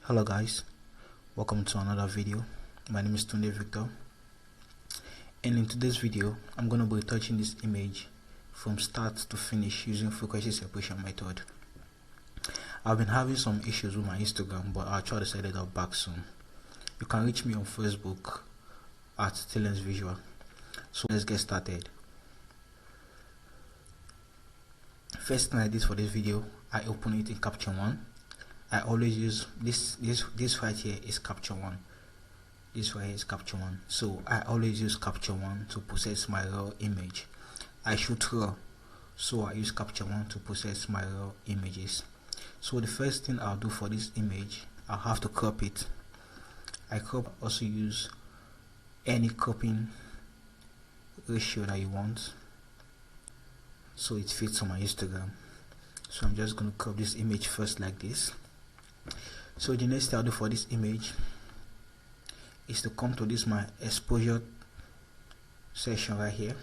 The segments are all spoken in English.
Hello guys, welcome to another video. My name is Tunde Victor, and in today's video I'm going to be retouching this image from start to finish using frequency separation method. I've been having some issues with my Instagram, but I'll try to set it up back soon. You can reach me on Facebook at Talents Visual. So let's get started. First thing I did for this video, I open it in Capture One. I always use this right here is Capture One. This right here is Capture One. So I always use Capture One to process my raw image. I shoot raw, so I use Capture One to process my raw images. So the first thing I'll do for this image, I'll have to crop it. I also use any cropping ratio that you want, so it fits on my Instagram. So I'm just going to crop this image first like this. So the next thing I'll do for this image is to come to this my exposure section right here.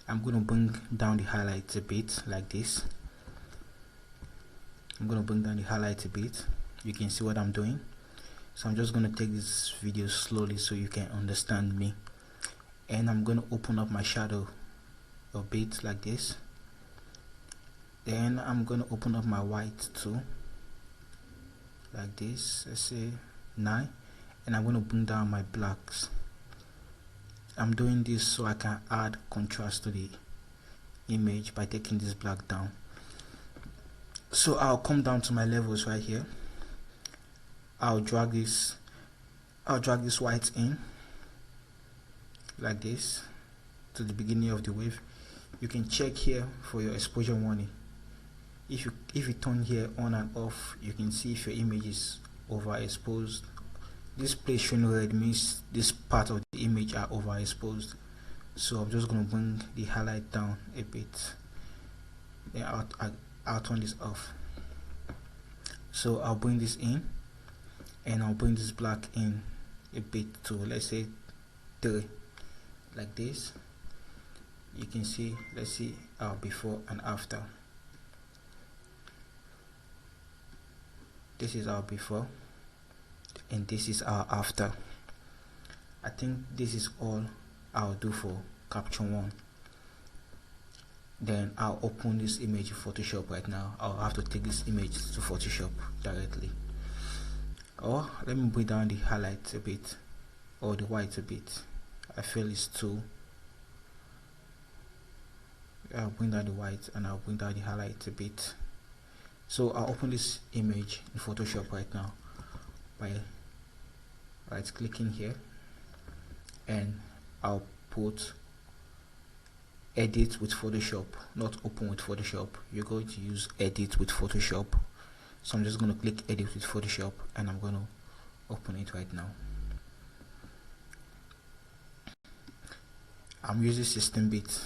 I'm going to bring down the highlights a bit like this. I'm going to bring down the highlights a bit. You can see what I'm doing. So I'm just going to take this video slowly so you can understand me. And I'm going to open up my shadow a bit like this. Then I'm going to open up my white too, like this. Let's say 9, and I'm going to bring down my blacks. I'm doing this so I can add contrast to the image by taking this black down. So I'll come down to my levels right here. I'll drag this white in like this to the beginning of the wave. You can check here for your exposure warning. If you turn here on and off, you can see if your image is overexposed. This place showing red means this part of the image are overexposed. So I'm just going to bring the highlight down a bit. Then I'll turn this off. So I'll bring this in, and I'll bring this black in a bit to, let's say 3, like this. You can see, let's see our before and after. This is our before and this is our after. I think this is all I'll do for Capture One. Then I'll open this image in Photoshop right now. I'll have to take this image to Photoshop directly. Or let me bring down the highlights a bit, or the white a bit. I feel it's too. I'll bring down the white and I'll bring down the highlights a bit. So I'll open this image in Photoshop right now by right clicking here, and I'll put edit with Photoshop, not open with Photoshop. You're going to use edit with Photoshop. So I'm just going to click edit with Photoshop, and I'm going to open it right now. I'm using 16-bit.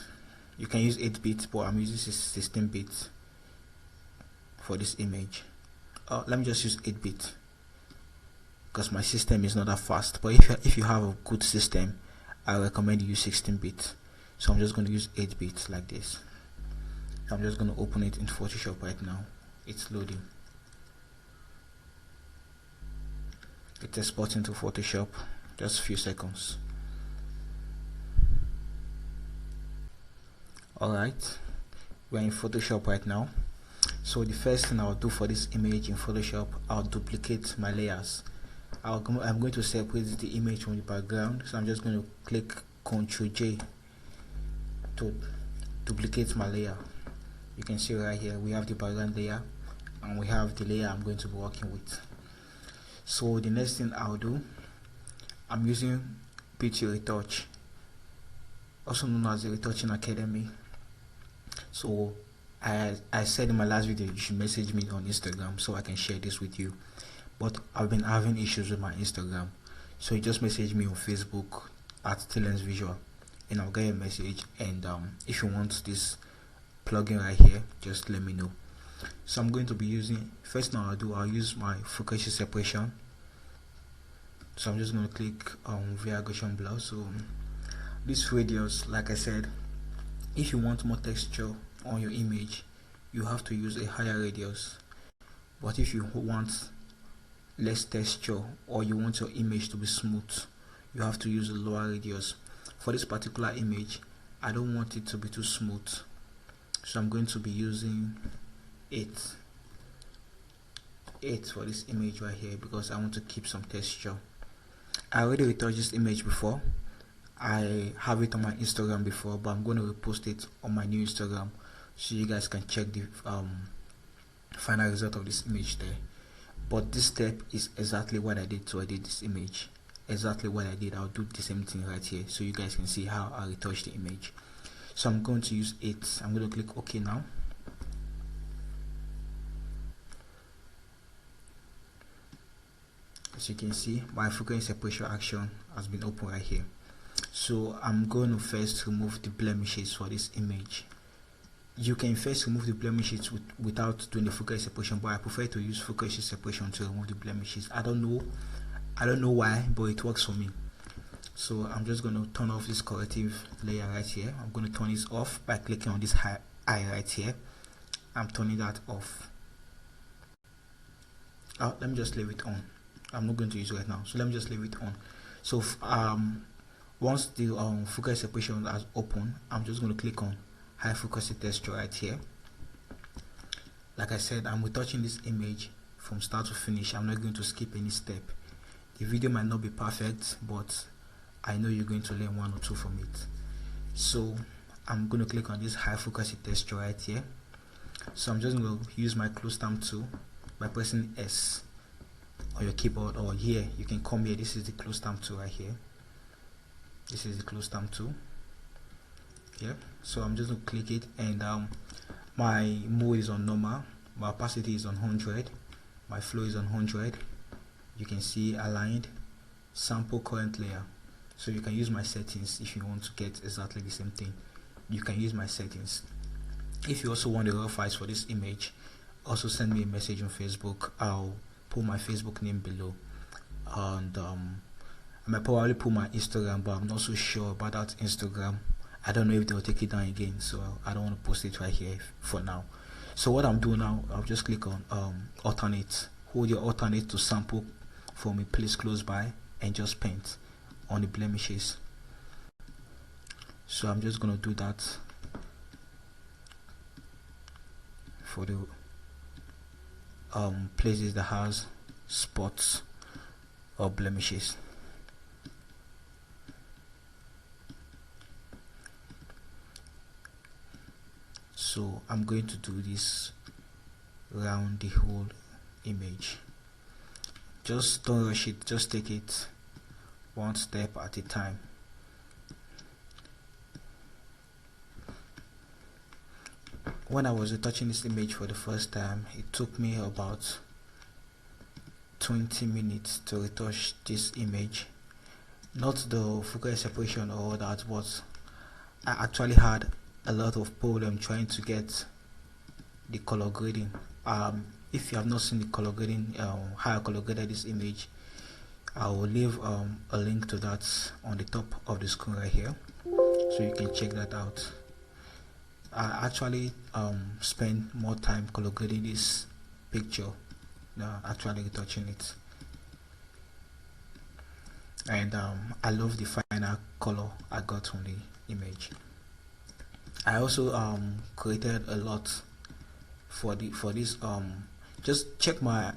You can use 8-bit, but I'm using 16-bit for this image. Let me just use 8-bit because my system is not that fast. But if you have a good system, I recommend you use 16-bit. So I'm just going to use 8-bit like this. I'm just going to open it in Photoshop right now. It's loading. It's exporting to Photoshop. Just a few seconds. Alright, we're in Photoshop right now. So the first thing I'll do for this image in Photoshop, I'll duplicate my layers. I'm going to separate the image from the background. So I'm just going to click Ctrl J to duplicate my layer. You can see right here we have the background layer and we have the layer I'm going to be working with. So the next thing I'll do, I'm using Beauty Retouch, also known as the Retouching Academy. So I said in my last video you should message me on Instagram so I can share this with you, but I've been having issues with my Instagram, so you just message me on Facebook at Talents Visual and I'll get a message. And if you want this plugin right here, just let me know. So I'm going to be using, first now I'll use my frequency separation. So I'm just going to click on variation blur. So this radius, like I said, if you want more texture on your image, you have to use a higher radius, but if you want less texture, or you want your image to be smooth, you have to use a lower radius. For this particular image, I don't want it to be too smooth, so I'm going to be using 8 for this image right here, because I want to keep some texture. I already retouched this image before. I have it on my Instagram before, but I'm going to repost it on my new Instagram so you guys can check the final result of this image there. But this step is exactly what I did to edit this image. Exactly what I did. I'll do the same thing right here so you guys can see how I retouch the image. So I'm going to use 8. I'm going to click OK now. As you can see, my focus and separation action has been open right here. So I'm going to first remove the blemishes for this image. You can first remove the blemishes without doing the focus separation, but I prefer to use focus separation to remove the blemishes. I don't know why, but it works for me. So I'm just going to turn off this corrective layer right here. I'm going to turn this off by clicking on this eye right here. I'm turning that off. Let me just leave it on. I'm not going to use it right now, so let me just leave it on. So once the focus separation has opened, I'm just going to click on high frequency texture right here. Like I said, I'm retouching this image from start to finish. I'm not going to skip any step. The video might not be perfect, but I know you're going to learn 1 or 2 from it. So I'm going to click on this high frequency texture right here. So I'm just going to use my close stamp tool by pressing S on your keyboard, or here you can come here. This is the close stamp tool right here. This is the close stamp tool. Yeah, so I'm just going to click it, and my mode is on normal, my opacity is on 100, my flow is on 100. You can see aligned, sample current layer. So you can use my settings if you want to get exactly the same thing. You can use my settings. If you also want the raw files for this image, also send me a message on Facebook. I'll put my Facebook name below, and I might probably put my Instagram, but I'm not so sure about that Instagram. I don't know if they'll take it down again, so I don't want to post it right here for now. So what I'm doing now, I'll just click on alternate. Hold your alternate to sample from a place close by, and just paint on the blemishes. So I'm just going to do that for the places that has spots or blemishes. So I'm going to do this around the whole image. Just don't rush it, just take it one step at a time. When I was retouching this image for the first time, it took me about 20 minutes to retouch this image. Not the focus separation or all that, but I actually had a lot of problem trying to get the color grading. If you have not seen the color grading, how I color graded this image, I will leave a link to that on the top of the screen right here, so you can check that out. I actually spend more time color grading this picture than actually retouching it, and I love the final color I got from the image. I also created a lot for this. Just check my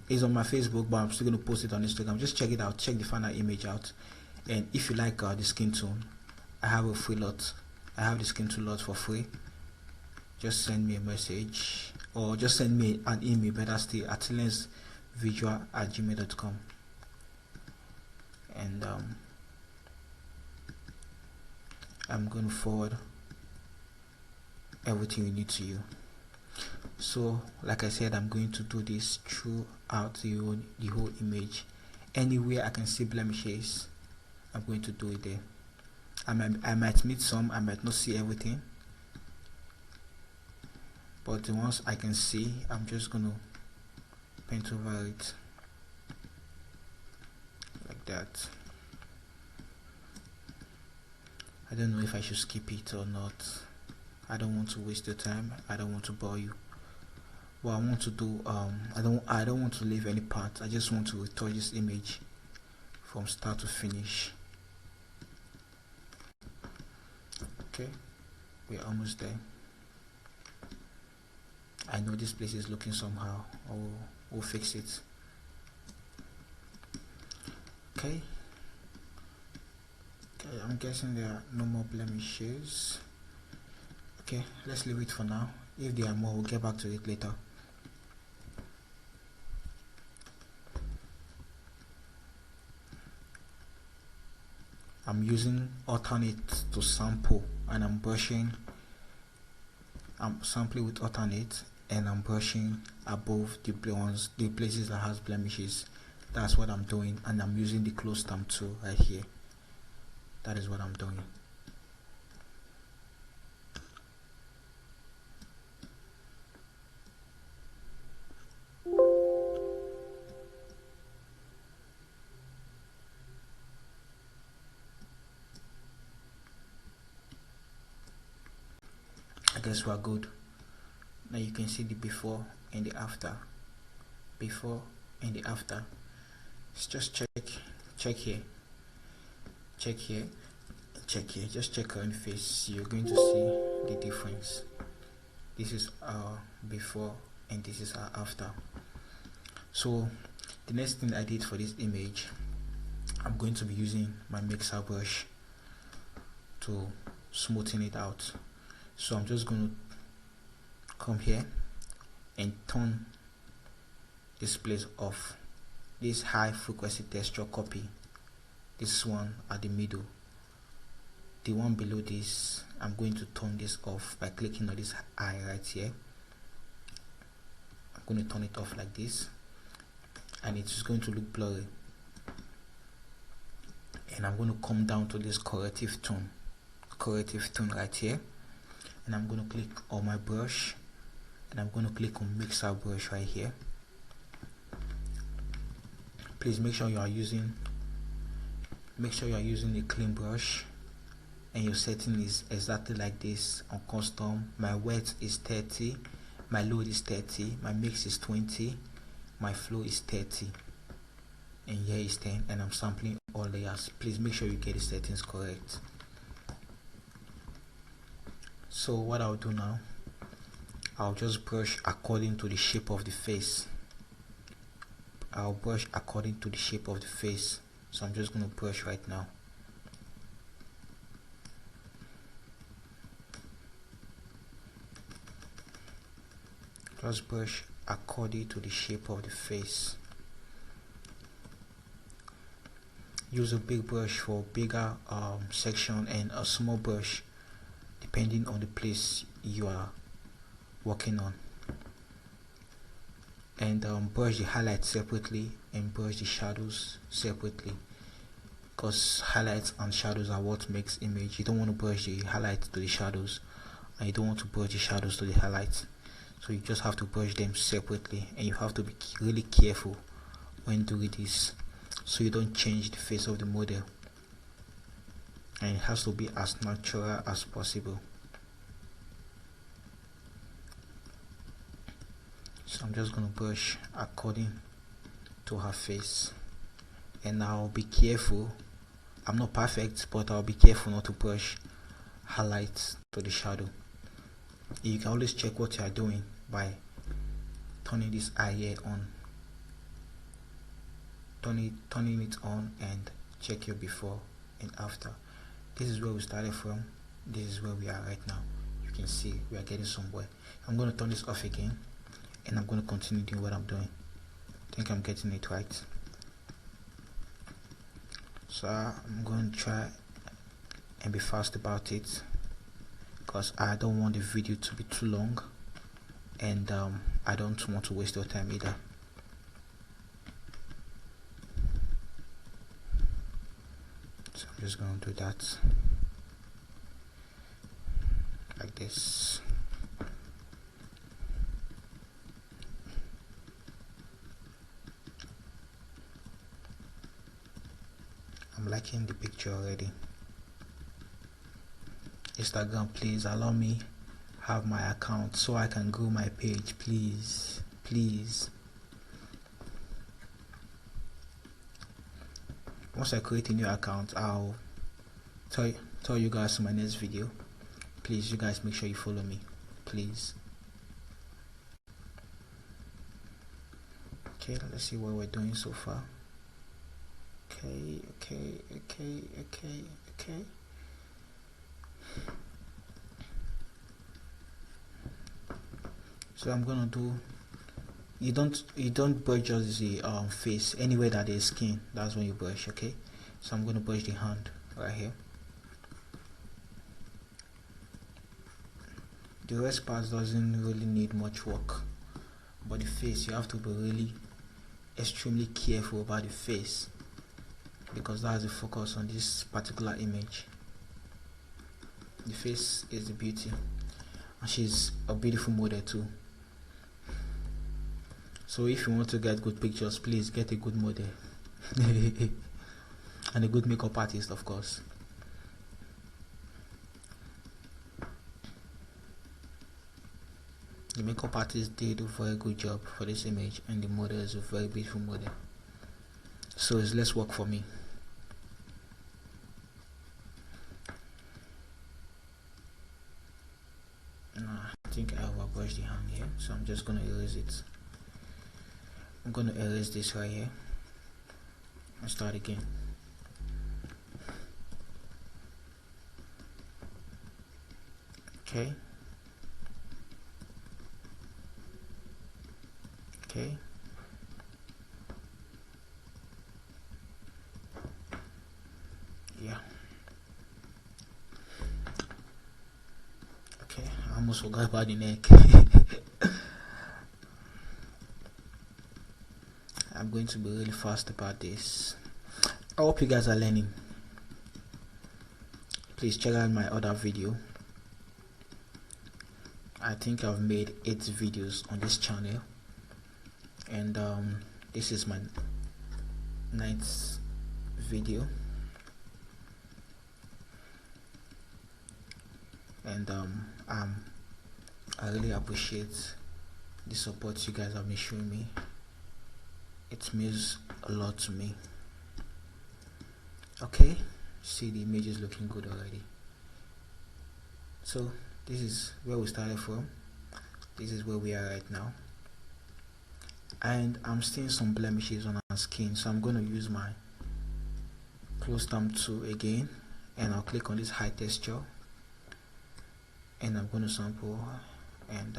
it's on my Facebook, but I'm still going to post it on Instagram. Just check it out, check the final image out, and if you like the skin tone, I have a free lot. I have the skin tone lot for free. Just send me a message, or just send me an email, better still, at lensvisual@gmail.com, and I'm going to forward everything you need to you. So like I said, I'm going to do this throughout the whole image. Anywhere I can see blemishes, I'm going to do it there. I might meet some, I might not see everything, but the ones I can see, I'm just going to paint over it like that. I don't know if I should skip it or not. I don't want to waste your time, I don't want to bore you, what I want to do, I don't want to leave any part. I just want to retouch this image from start to finish. Okay, we're almost there. I know this place is looking somehow. We'll fix it. Okay, I'm guessing there are no more blemishes. Okay, let's leave it for now. If there are more, we'll get back to it later. I'm using alternate to sample, and I'm sampling with alternate, and I'm brushing above the places that has blemishes. That's what I'm doing, and I'm using the close stamp tool right here. That is what I'm doing. I guess we're good. Now you can see the before and the after. Before and the after. Let's just check here, check here, check here. Just check on face. You're going to see the difference. This is our before and this is our after. So the next thing I did for this image, I'm going to be using my mixer brush to smoothen it out. So I'm just going to come here and turn this place off. This high frequency texture copy, this one at the middle, the one below this, I'm going to turn this off by clicking on this eye right here. I'm going to turn it off like this, and it's going to look blurry. And I'm going to come down to this corrective tone right here, and I'm going to click on my brush, and I'm going to click on mixer brush right here. Please make sure you are using a clean brush, and your setting is exactly like this on custom. My wet is 30, my load is 30, my mix is 20, my flow is 30, and here is 10, and I'm sampling all layers. Please make sure you get the settings correct. So what I'll do now, I'll just brush according to the shape of the face. I'll brush according to the shape of the face. So I'm just going to brush right now. Just brush according to the shape of the face. Use a big brush for bigger section, and a small brush depending on the place you are working on. And brush the highlights separately and brush the shadows separately, because highlights and shadows are what makes image. You don't want to brush the highlights to the shadows, and you don't want to brush the shadows to the highlights. So you just have to brush them separately, and you have to be really careful when doing this, so you don't change the face of the model, and it has to be as natural as possible. So I'm just going to brush according to her face, and I'll be careful. I'm not perfect, but I'll be careful not to brush highlights to the shadow. You can always check what you are doing by turning this eye here on, turning it on, and check your before and after. This is where we started from, this is where we are right now. You can see we are getting somewhere. I'm going to turn this off again, and I'm going to continue doing what I'm doing. I think I'm getting it right. So I'm going to try and be fast about it, because I don't want the video to be too long, and I don't want to waste your time either. So I'm just going to do that like this. I'm liking the picture already. Instagram, please allow me have my account so I can grow my page, please. Once I create a new account, I'll tell you guys in my next video. Please, you guys make sure you follow me, please. Okay, let's see what we're doing so far. Okay. So I'm gonna do, you don't brush just the face. Anywhere that there's skin, that's when you brush. Okay, so I'm gonna brush the hand right here. The rest part doesn't really need much work, but the face, you have to be really extremely careful about the face, because that's the focus on this particular image. The face is the beauty, and she's a beautiful model too. So if you want to get good pictures, please get a good model and a good makeup artist, of course. The makeup artist did a very good job for this image, and the model is a very beautiful model. So it's less work for me. I think I overbrushed the hand here, so I'm just gonna erase it. I'm gonna erase this right here and start again. Okay. Yeah. Okay, I almost forgot about the neck. I'm going to be really fast about this. I hope you guys are learning. Please check out my other video. I think I've made 8 videos on this channel, and this is my 9th video, and I really appreciate the support you guys have been showing me. It means a lot to me. Okay, see, the image is looking good already. So this is where we started from. This is where we are right now, and I'm seeing some blemishes on our skin, so I'm going to use my close stamp tool again, and I'll click on this high texture, and I'm going to sample and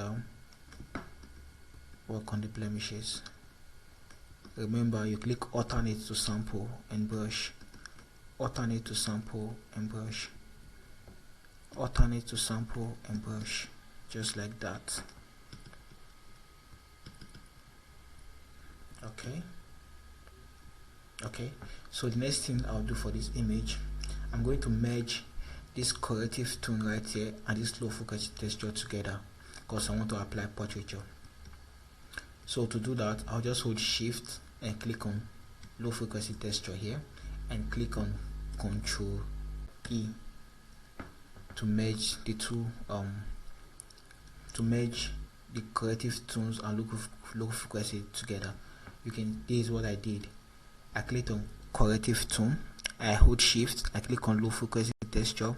work on the blemishes. Remember, you click alternate to sample and brush, alternate to sample and brush, alternate to sample and brush, just like that. Okay, so the next thing I'll do for this image, I'm going to merge this corrective tone right here and this low focus texture together, because I want to apply portraiture. So to do that, I'll just hold shift and click on low frequency texture here, and click on Ctrl E to merge the two, to merge the corrective tones and low frequency together. This is what I did. I clicked on corrective tone, I hold shift, I click on low frequency texture,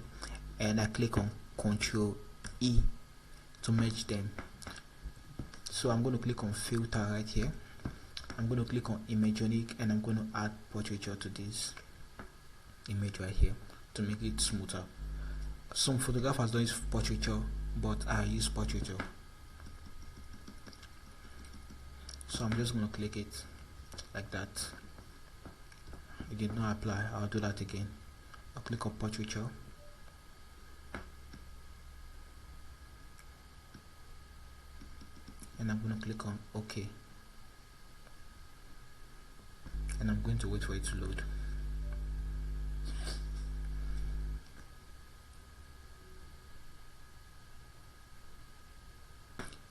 and I click on Ctrl E to merge them. So I'm going to click on filter right here, I'm going to click on Imagonic, and I'm going to add portraiture to this image right here to make it smoother. Some photographers don't use portraiture, but I use portraiture. So I'm just going to click it like that. It did not apply. I'll do that again. I'll click on portraiture, and I'm going to click on OK, and I'm going to wait for it to load.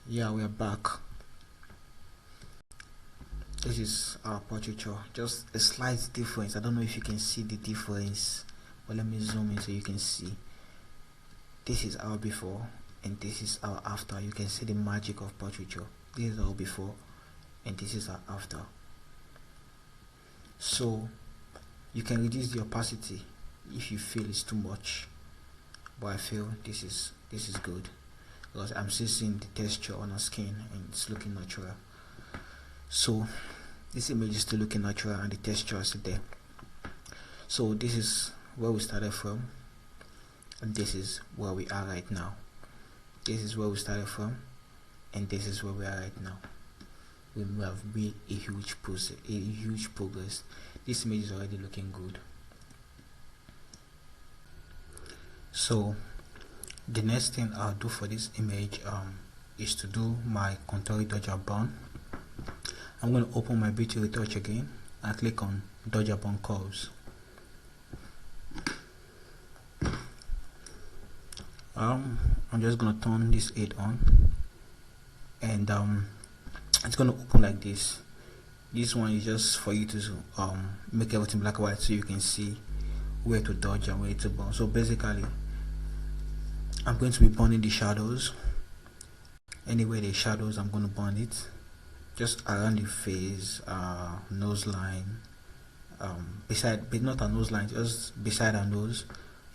Yeah, we are back. This is our portraiture, just a slight difference. I don't know if you can see the difference, but let me zoom in so you can see. This is our before and this is our after. You can see the magic of portraiture. This is our before and this is our after. So you can reduce the opacity if you feel it's too much, but I feel this is good because I'm still seeing the texture on our skin and it's looking natural. So this image is still looking natural and the texture is there. So this is where we started from and this is where we are right now. This is where we started from and this is where we are right now. We have made a huge progress. This image is already looking good. So the next thing I'll do for this image is to do my contour dodger burn. I'm going to open my beauty retouch again and click on dodger burn curves. I'm just going to turn this aid on and it's going to open like this. This one is just for you to make everything black and white so you can see where to dodge and where to burn. So basically I'm going to be burning the shadows. Anywhere there's shadows, I'm going to burn it just around the face, nose line, but not a nose line, just beside our nose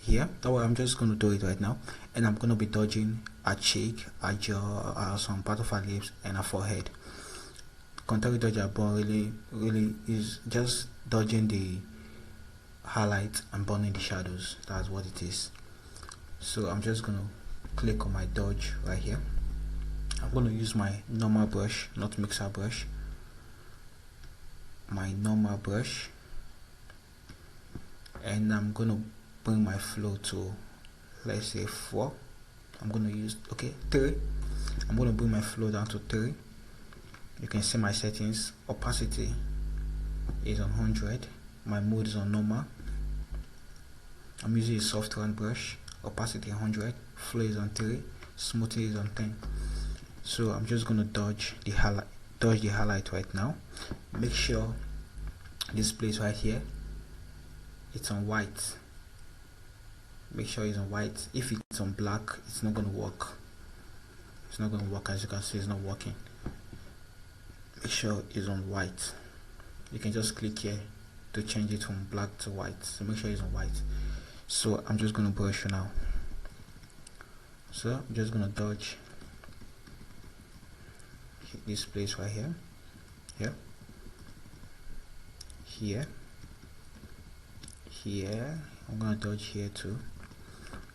here. That way I'm just going to do it right now, and I'm going to be dodging a cheek, a jaw, some part of our lips and a forehead. Contour dodger burn really is just dodging the highlight and burning the shadows. That's what it is. So I'm just going to click on my dodge right here. I'm going to use my normal brush, not mixer brush, my normal brush, and I'm going to bring my flow to, let's say 4. I'm going to use 3. I'm going to bring my flow down to 3. You can see my settings. Opacity is on 100. My mode is on normal. I'm using a soft round brush. Opacity 100. Flow is on 3. Smoothing is on 10. So I'm just going to dodge the highlight right now. Make sure this place right here, it's on white. Make sure it's on white. If it's on black, it's not going to work. It's not going to work. As you can see, it's not working. Make sure it's on white. You can just click here to change it from black to white. So make sure it's on white. So I'm just going to brush now. So I'm just going to dodge this place right here, here. I'm going to dodge here too,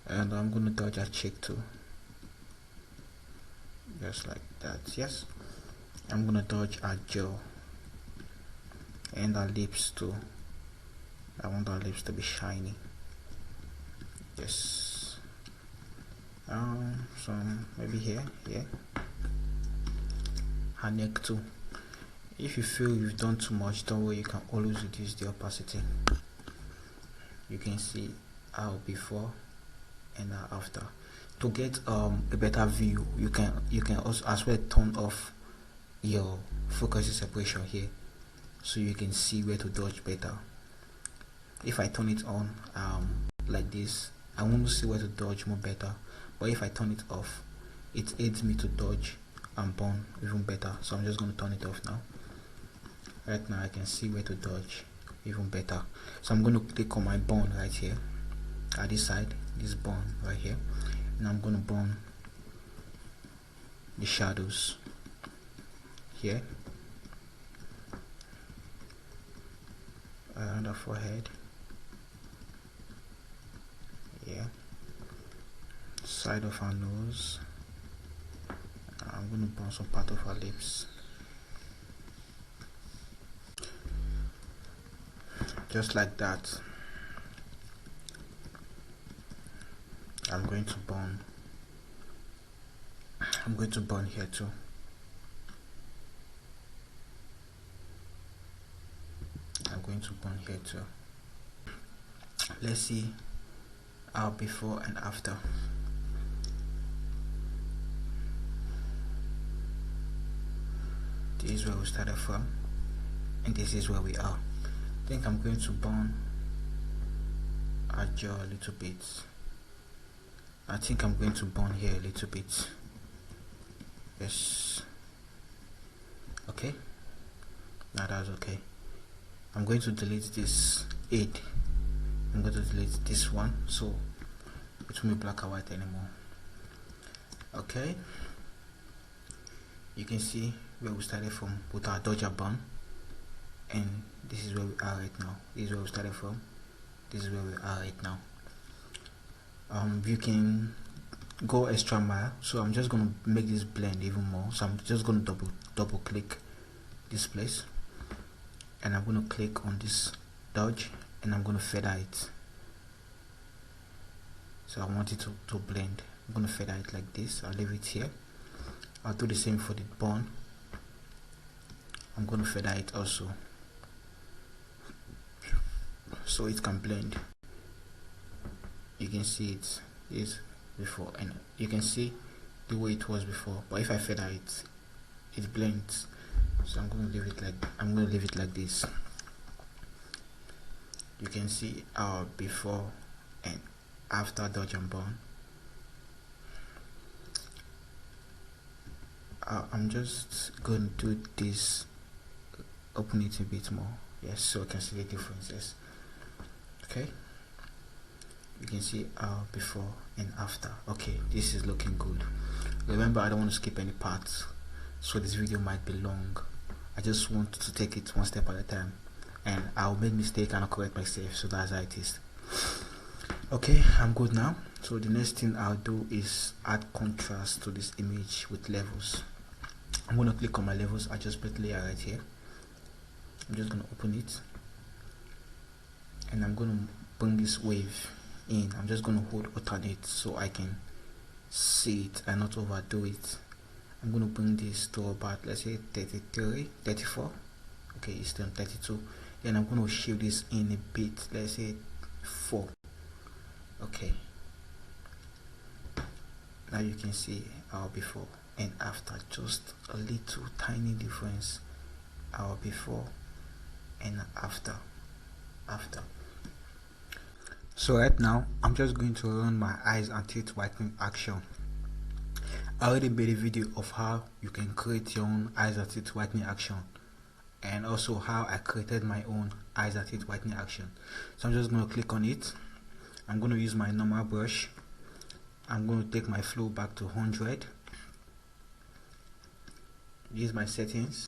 and I'm going to dodge a cheek too, just like that. Yes, I'm going to dodge our jaw and our lips too. I want our lips to be shiny. Yes, so maybe here, her neck too. If you feel you've done too much, don't worry, you can always reduce the opacity. You can see our before and our after. To get a better view, you can also as well turn off your focus separation here, so you can see where to dodge better. If I turn it on like this, I want to see where to dodge more better, but if I turn it off, it aids me to dodge and burn even better. So I'm just going to turn it off now. Right now I can see where to dodge even better. So I'm going to click on my burn right here at this side, this burn right here, and I'm going to burn the shadows here around the forehead, side of our nose. I'm going to burn some part of our lips, just like that. I'm going to burn here too. I'm going to burn here too. Let's see our before and after. This is where we started from, and this is where we are. I think I'm going to burn our jaw a little bit. I think I'm going to burn here a little bit. Yes. Okay. Now that's okay. I'm going to delete this aid. I'm going to delete this one, so it won't be black and white anymore. Okay. You can see where we started from with our dodger burn, and this is where we are right now. This is where we started from. This is where we are right now. You can go extra mile, so I'm just going to make this blend even more. So I'm just going to double click this place, and I'm going to click on this dodge, and I'm going to feather it. So I want it to blend. I'm going to feather it like this. I'll leave it here. I'll do the same for the burn. I'm going to feather it also, so it can blend. You can see it is before, and you can see the way it was before, but if I feather it, it blends. So I'm going to leave it like this. You can see our before and after dodge and burn. I'm just going to do this, open it a bit more, yes, so you can see the differences. Okay, you can see our before and after. Okay, this is looking good. Remember, I don't want to skip any parts, so this video might be long. I just want to take it one step at a time, and I'll make mistake and I'll correct myself, so that's how it is. Okay, I'm good now. So the next thing I'll do is add contrast to this image with levels. I'm going to click on my levels adjustment layer right here. I'm just going to open it, and I'm going to bring this wave in. I'm just going to hold alternate so I can see it and not overdo it. I'm going to bring this to about, let's say 33, 34. Okay, it's done 32. Then I'm going to shift this in a bit, let's say 4. Okay, now you can see our before and after, just a little tiny difference, our before and after. So right now I'm just going to run my eyes and teeth whitening action. I already made a video of how you can create your own eyes and teeth whitening action, and also how I created my own eyes and teeth whitening action. So I'm just going to click on it. I'm going to use my normal brush. I'm going to take my flow back to 100. Use my settings.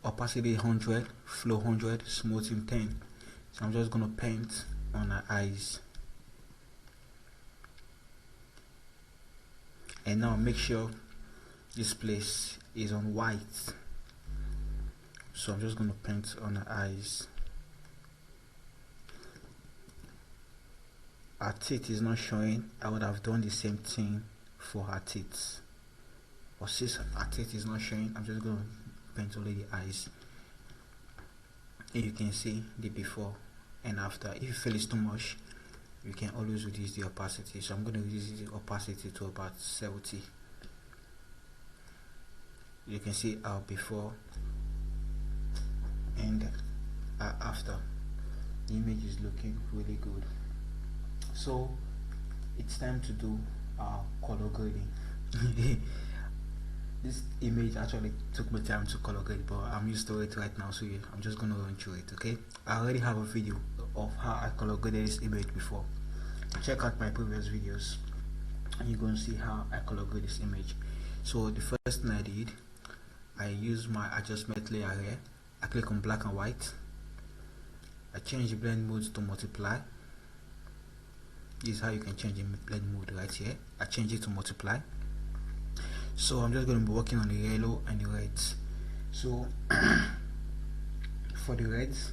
Opacity 100, flow 100, smoothing 10. So I'm just going to paint on her eyes. And now make sure this place is on white. So I'm just going to paint on her eyes. Her teeth is not showing. I would have done the same thing for her teeth. But since her teeth is not showing, I'm just going to paint only the eyes. And you can see the before and after. If you feel it's too much, you can always reduce the opacity. So I'm going to reduce the opacity to about 70. You can see our before and our after. The image is looking really good. So it's time to do our color grading. This image actually took me time to color grade, but I'm used to it right now, so yeah, I'm just gonna run through it. Okay, I already have a video of how I color graded this image before. Check out my previous videos and you're gonna see how I color grade this image. So the first thing I did, I used my adjustment layer here. I click on black and white. I change the blend mode to multiply. This is how you can change the blend mode right here. I change it to multiply. So I'm just going to be working on the yellow and the reds. So for the reds,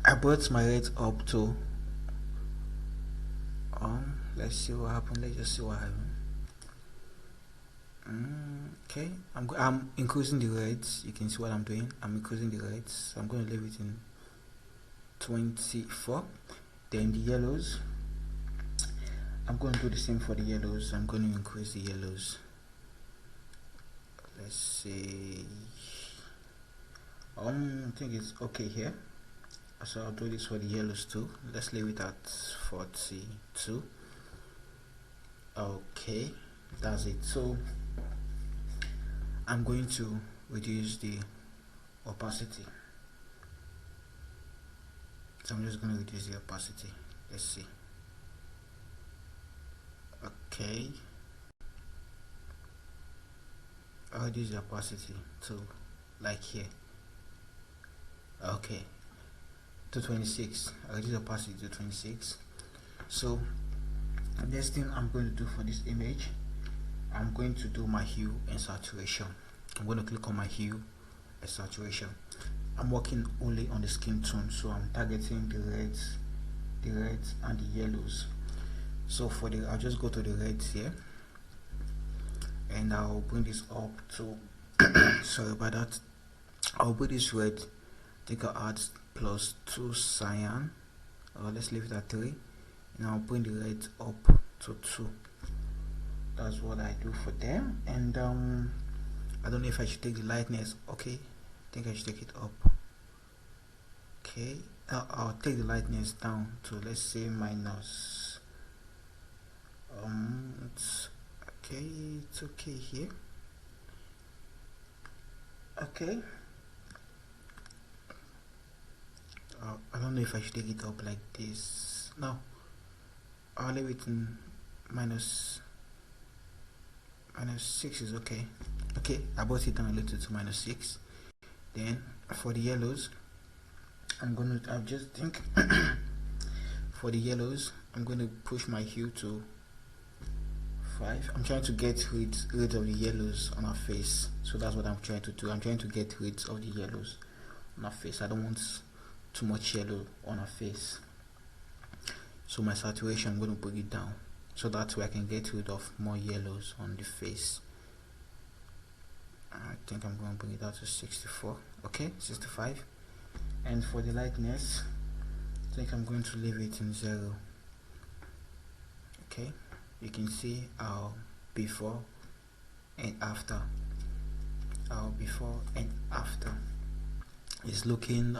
I brought my reds up to let's see what happened. Let's just see what happened. Okay, I'm increasing the reds. You can see what I'm doing. I'm increasing the reds. I'm going to leave it in 24. Then the yellows, I'm going to do the same for the yellows. I'm going to increase the yellows. Let's see. I think it's okay here. So I'll do this for the yellows too. Let's leave it at 42. Okay, that's it. So I'm going to reduce the opacity. So I'm just going to reduce the opacity. Let's see. Okay, I'll reduce the opacity to like here. Okay, to 26. I'll reduce the opacity to 26. So the next thing I'm going to do for this image, I'm going to do my hue and saturation. I'm going to click on my hue and saturation. I'm working only on the skin tone, so I'm targeting the reds and the yellows. So for the, I'll just go to the reds here, and I'll bring this up to sorry about that. I'll put this red, I think I'll add +2 cyan, or let's leave it at 3, and I'll bring the red up to 2. That's what I do for them. And I don't know if I should take the lightness. Okay, I think I should take it up. Okay, I'll take the lightness down to, let's say, minus it's okay here. Okay, I don't know if I should take it up like this. No, I'll leave it in minus 6 is okay. Okay, I brought it down a little to minus 6. Then for the yellows, I just think for the yellows, I'm going to push my hue to 5. I'm trying to get rid of the yellows on our face, so that's what I'm trying to do. I'm trying to get rid of the yellows on our face. I don't want too much yellow on our face. So my saturation, I'm going to bring it down, so that way I can get rid of more yellows on the face. I think I'm going to bring it down to 64. Okay, 65. And for the lightness, I think I'm going to leave it in 0. Okay, you can see our before and after. Our before and after is looking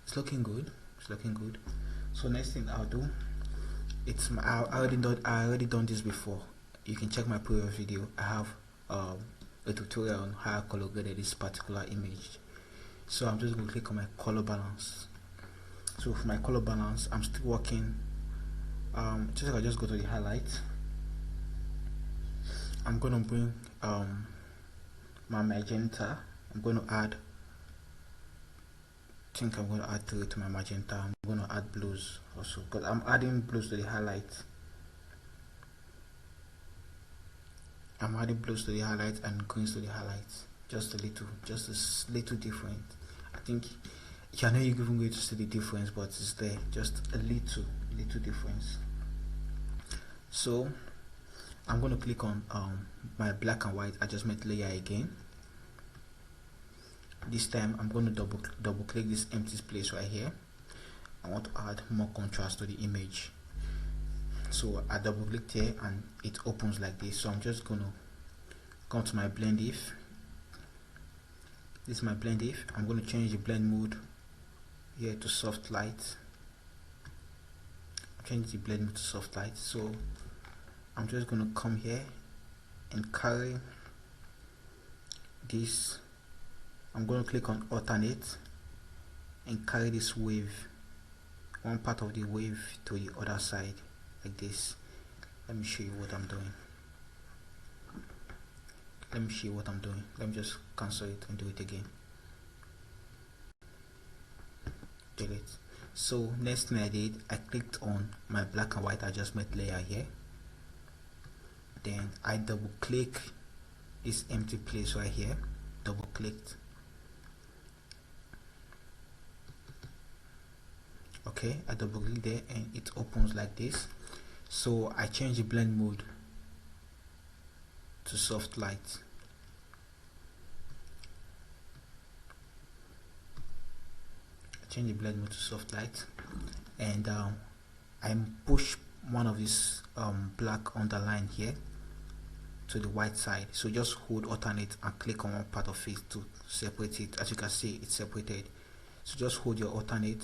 it's looking good. It's looking good. So next thing I'll do, I already done this before. You can check my previous video. I have a tutorial on how I color graded this particular image. So I'm just going to click on my color balance. So for my color balance, I'm still working. I'll just go to the highlight. I'm going to bring my magenta. I'm going to add, I think I'm going to add 3 to my magenta. I'm going to add blues also, because I'm adding blues to the highlight. I'm adding blues to the highlights and greens to the highlights. Just a little different. I think you're not even going to see the difference, but it's there. Just a little difference. So I'm going to click on my black and white adjustment layer again. This time I'm going to double click this empty place right here. I want to add more contrast to the image. So I double clicked here and it opens like this. So I'm just going to come to my blend if. This is my blend if. I'm going to change the blend mode here to soft light. Change the blend mode to soft light. So I'm just going to come here and carry this. I'm going to click on alternate and carry this wave, one part of the wave to the other side like this. Let me show you what I'm doing. Let me just cancel it and do it again. Delete. So next thing I did, I clicked on my black and white adjustment layer here. Then I double click this empty place right here. Double clicked. Okay, I double click there and it opens like this. So I change the blend mode to soft light. Change the blend mode to soft light, and I push one of this black underline here to the white side. So just hold alternate and click on one part of it to separate it. As you can see, it's separated. So just hold your alternate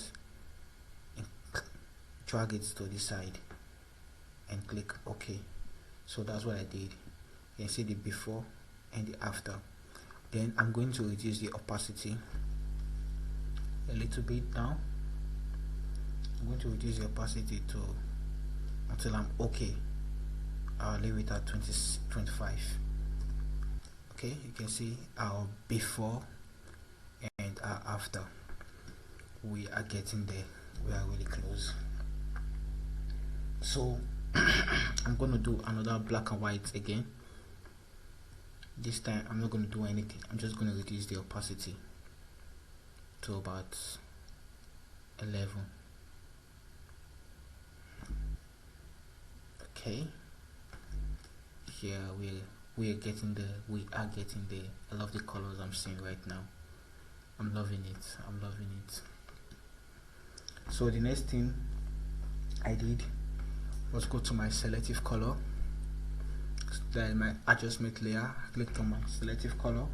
and drag it to the side and click OK. So that's what I did. You can see the before and the after. Then I'm going to reduce the opacity a little bit now. I'm going to reduce the opacity to until I'm okay. I'll leave it at 25. Okay, you can see our before and our after. We are getting there. We are really close. So I'm going to do another black and white again. This time I'm not going to do anything. I'm just going to reduce the opacity to about 11. Okay, here we are getting there. I love the colors I'm seeing right now. I'm loving it. So the next thing I did was go to my selective color. Then my adjustment layer, I clicked on my selective color.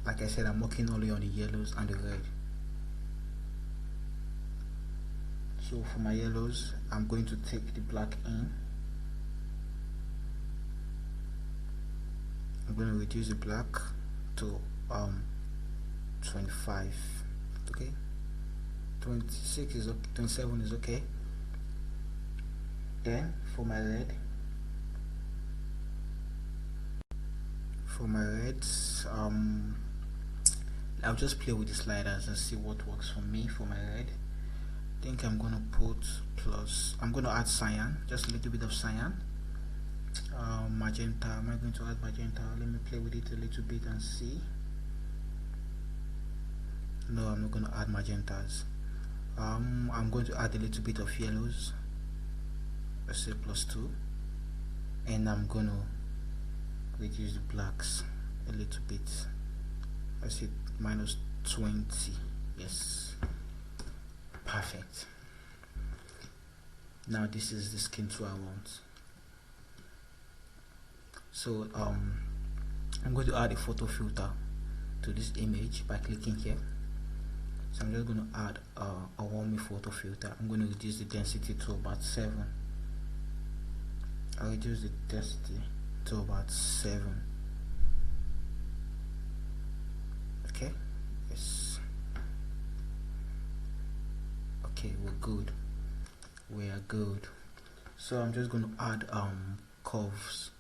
Like I said, I'm working only on the yellows and the red. So for my yellows, I'm going to take the black in. I'm going to reduce the black to 25. Okay, 26 is okay, 27 is okay. Then for my reds, I'll just play with the sliders and see what works for me. For my red, I think I'm gonna put plus. I'm gonna add cyan, just a little bit of cyan. Magenta. Am I going to add magenta? Let me play with it a little bit and see. No, I'm not going to add magentas. I'm going to add a little bit of yellows. Let's say +2, and I'm going to reduce the blacks a little bit. I see -20. Yes, perfect. Now this is the skin tone I want. So I'm going to add a photo filter to this image by clicking here. So I'm just going to add a warm photo filter. I'm going to reduce the density to about 7. I'll reduce the density to about 7. Okay, yes. Okay, we're good. We are good. So I'm just going to add curves.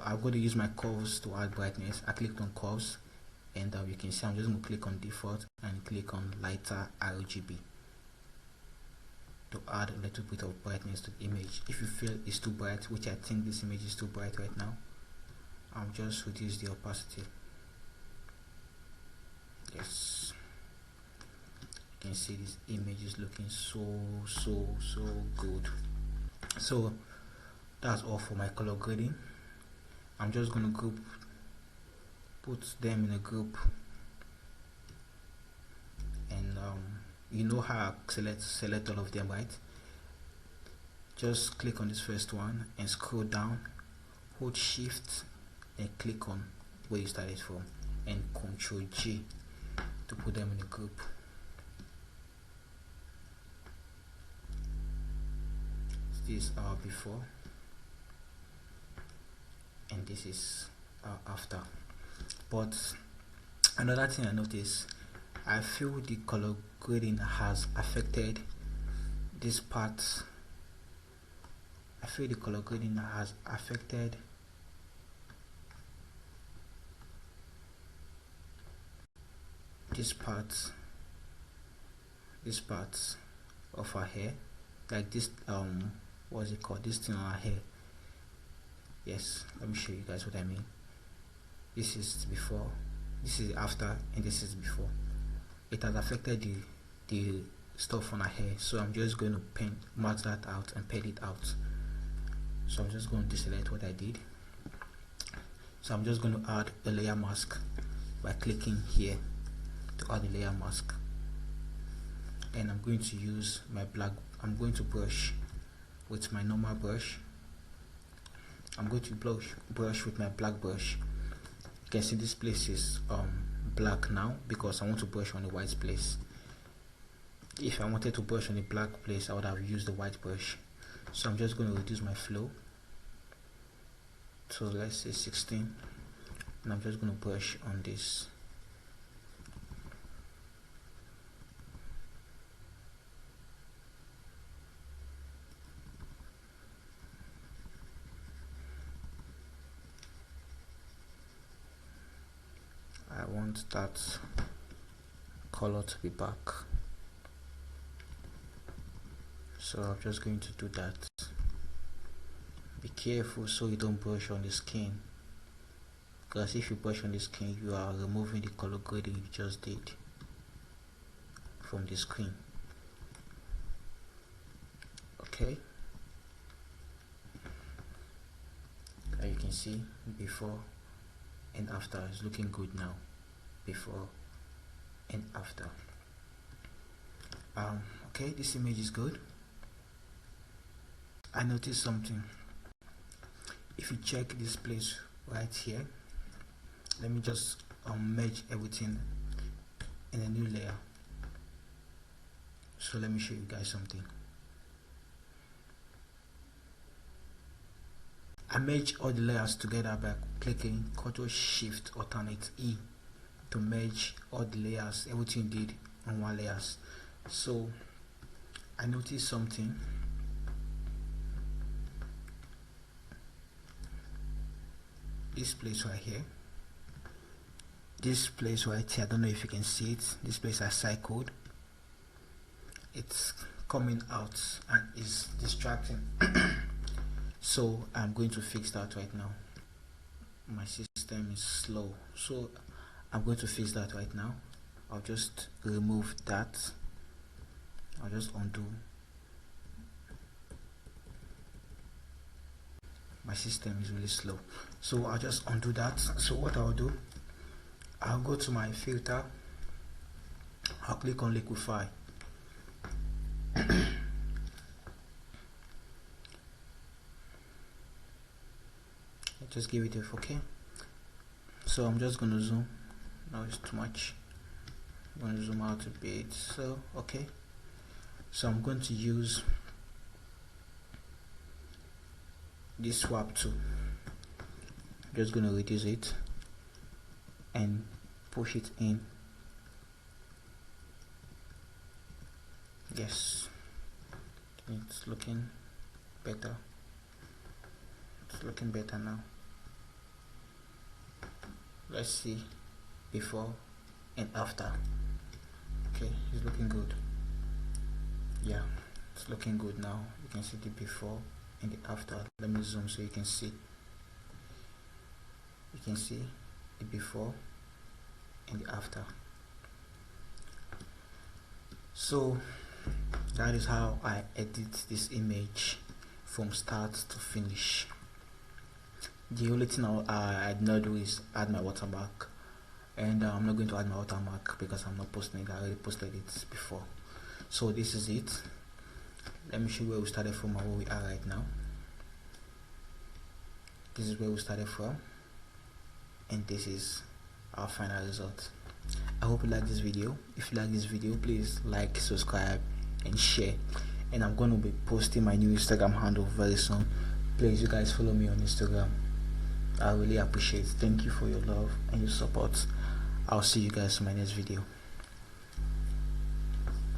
I'm going to use my curves to add brightness. I clicked on curves, and you can see I'm just going to click on default and click on lighter RGB to add a little bit of brightness to the image. If you feel it's too bright, which I think this image is too bright right now, I'll just reduce the opacity. Yes, you can see this image is looking so good. So that's all for my color grading. I'm just going to put them in a group, and you know how I select all of them, right? Just click on this first one and scroll down, hold shift and click on where you started from, and Ctrl G to put them in a group. This is our before, and this is after. But another thing I noticed, I feel the color grading has affected this part. I feel the color grading has affected this part of her hair, like this what's it called, this thing on her hair. Yes, let me show you guys what I mean. This is before, this is after, and this is before. It has affected the stuff on her hair, so I'm just going to mark that out and paint it out. So I'm just going to deselect what I did. So I'm just going to add a layer mask by clicking here to add a layer mask, and I'm going to use my I'm going to brush with my normal brush. I'm going to brush with my black brush. You can see this place is black now because I want to brush on the white place. If I wanted to brush on the black place, I would have used the white brush. So I'm just going to reduce my flow. So let's say 16, and I'm just going to brush on this. I want that color to be back, so I'm just going to do that. Be careful so you don't brush on the skin, because if you brush on the skin, you are removing the color grading you just did from the screen. Okay, as you can see, before and after is looking good now. Before and after. Okay, this image is good. I noticed something. If you check this place right here, let me just merge everything in a new layer. So let me show you guys something. I merge all the layers together by clicking Ctrl Shift Alternate E to merge all the layers, everything you did on one layers. So I noticed something. This place right here, this place right here, I don't know if you can see it, this place I cycled, it's coming out and is distracting. So I'm going to fix that right now. My system is slow, so I'm going to fix that right now. I'll just remove that. I'll just undo. My system is really slow, so I'll just undo that. So what I'll do, I'll go to my filter, I'll click on Liquify. Just give it a okay. So I'm just gonna zoom. No, it's too much. I'm gonna zoom out a bit. So okay, so I'm going to use this swap tool. I'm just gonna reduce it and push it in. Yes, it's looking better. It's looking better now. Let's see before and after. Okay, it's looking good. Yeah, it's looking good now. You can see the before and the after. Let me zoom so you can see. You can see the before and the after. So that is how I edit this image from start to finish. The only thing I did not do is add my watermark, and I'm not going to add my watermark because I'm not posting it. I already posted it before. So this is it. Let me show you where we started from and where we are right now. This is where we started from, and this is our final result. I hope you like this video. If you like this video, please like, subscribe and share. And I'm going to be posting my new Instagram handle very soon. Please, you guys follow me on Instagram. I really appreciate it. Thank you for your love and your support. I'll see you guys in my next video.